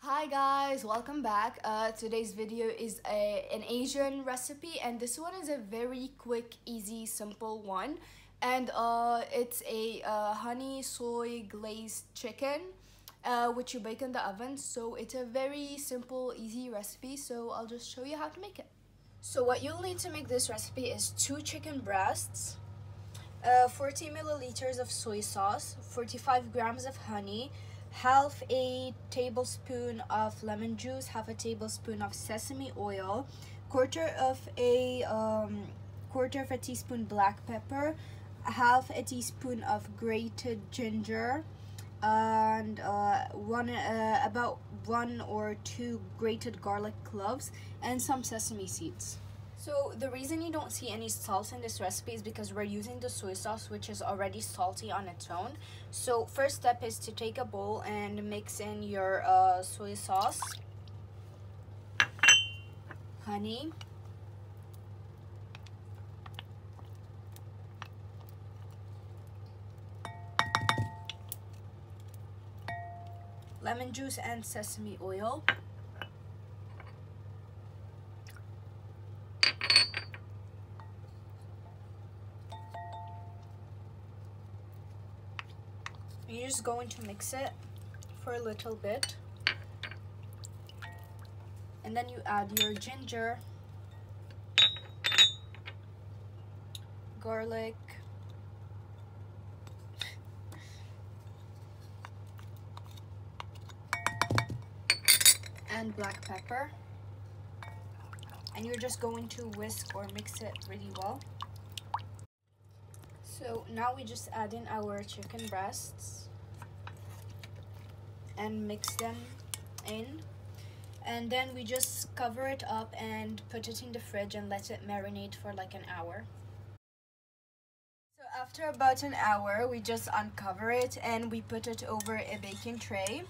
Hi guys, welcome back. Today's video is an Asian recipe, and this one is a very quick, easy, simple one. And it's a honey soy glazed chicken, which you bake in the oven. So it's a very simple, easy recipe. So I'll just show you how to make it. So what you'll need to make this recipe is 2 chicken breasts, 40 milliliters of soy sauce, 45 grams of honey, half a tablespoon of lemon juice, half a tablespoon of sesame oil, quarter of a teaspoon black pepper, half a teaspoon of grated ginger, and about 1 or 2 grated garlic cloves, and some sesame seeds. So the reason you don't see any salt in this recipe is because we're using the soy sauce, which is already salty on its own. So first step is to take a bowl and mix in your soy sauce, honey, lemon juice, and sesame oil. You're just going to mix it for a little bit, and then you add your ginger, garlic, and black pepper, and you're just going to whisk or mix it really well. So now we just add in our chicken breasts and mix them in, and then we just cover it up and put it in the fridge and let it marinate for like an hour. So after about an hour, we just uncover it and we put it over a baking tray.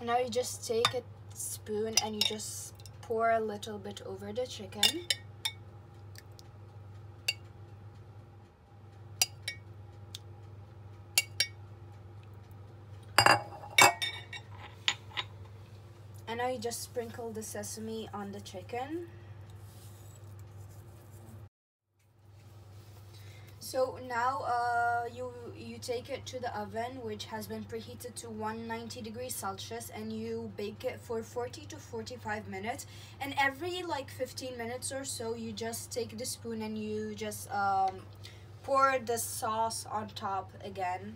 Now you just take a spoon and you just pour a little bit over the chicken. And now you just sprinkle the sesame on the chicken. So now you take it to the oven, which has been preheated to 190 degrees Celsius, and you bake it for 40 to 45 minutes. And every like 15 minutes or so, you just take the spoon and you just pour the sauce on top again.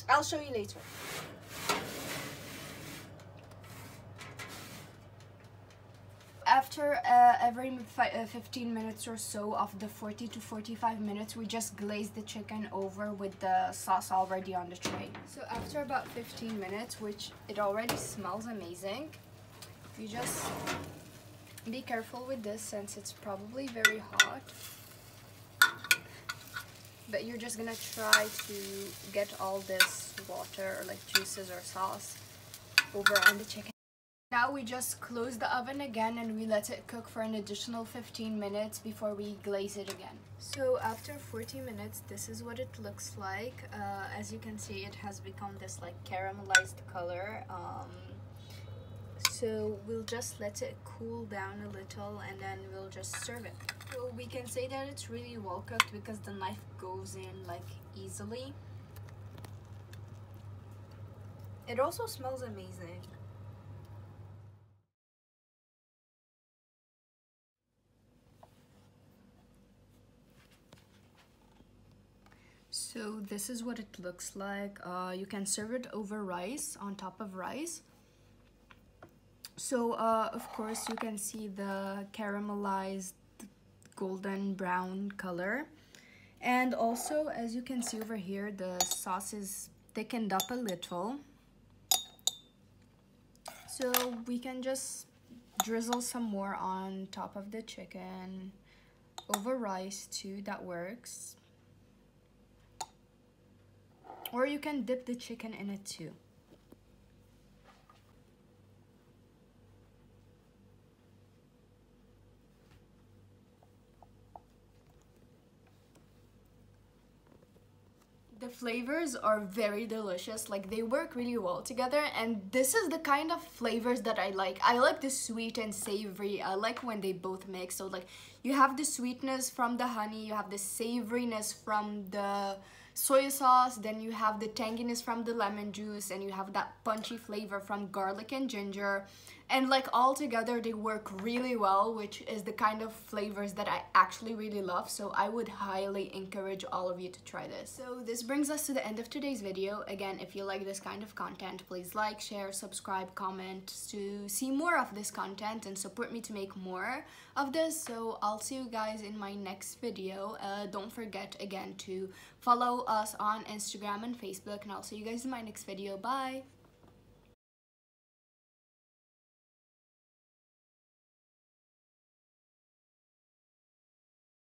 I'll show you later. After every 15 minutes or so of the 40 to 45 minutes, we just glaze the chicken over with the sauce already on the tray. So after about 15 minutes, which it already smells amazing, you just be careful with this since it's probably very hot. But you're just gonna try to get all this water or like juices or sauce over on the chicken. Now we just close the oven again and we let it cook for an additional 15 minutes before we glaze it again. So after 40 minutes, this is what it looks like. As you can see, it has become this like caramelized color. So we'll just let it cool down a little and then we'll just serve it. So we can say that it's really well cooked because the knife goes in like easily. It also smells amazing. So this is what it looks like. You can serve it over rice, on top of rice. So of course you can see the caramelized golden brown color. And also, as you can see over here, the sauce is thickened up a little. So we can just drizzle some more on top of the chicken, over rice too, that works. Or you can dip the chicken in it too. The flavors are very delicious, like they work really well together, and this is the kind of flavors that I like. I like the sweet and savory. I like when they both mix. So like you have the sweetness from the honey, you have the savoriness from the soy sauce, then you have the tanginess from the lemon juice, and you have that punchy flavor from garlic and ginger, and like all together they work really well, which is the kind of flavors that I actually really love. So I would highly encourage all of you to try this. So this brings us to the end of today's video. Again, if you like this kind of content, please like, share, subscribe, comment to see more of this content and support me to make more of this. So I'll see you guys in my next video. Don't forget again to follow us on Instagram and Facebook, and I'll see you guys in my next video. Bye.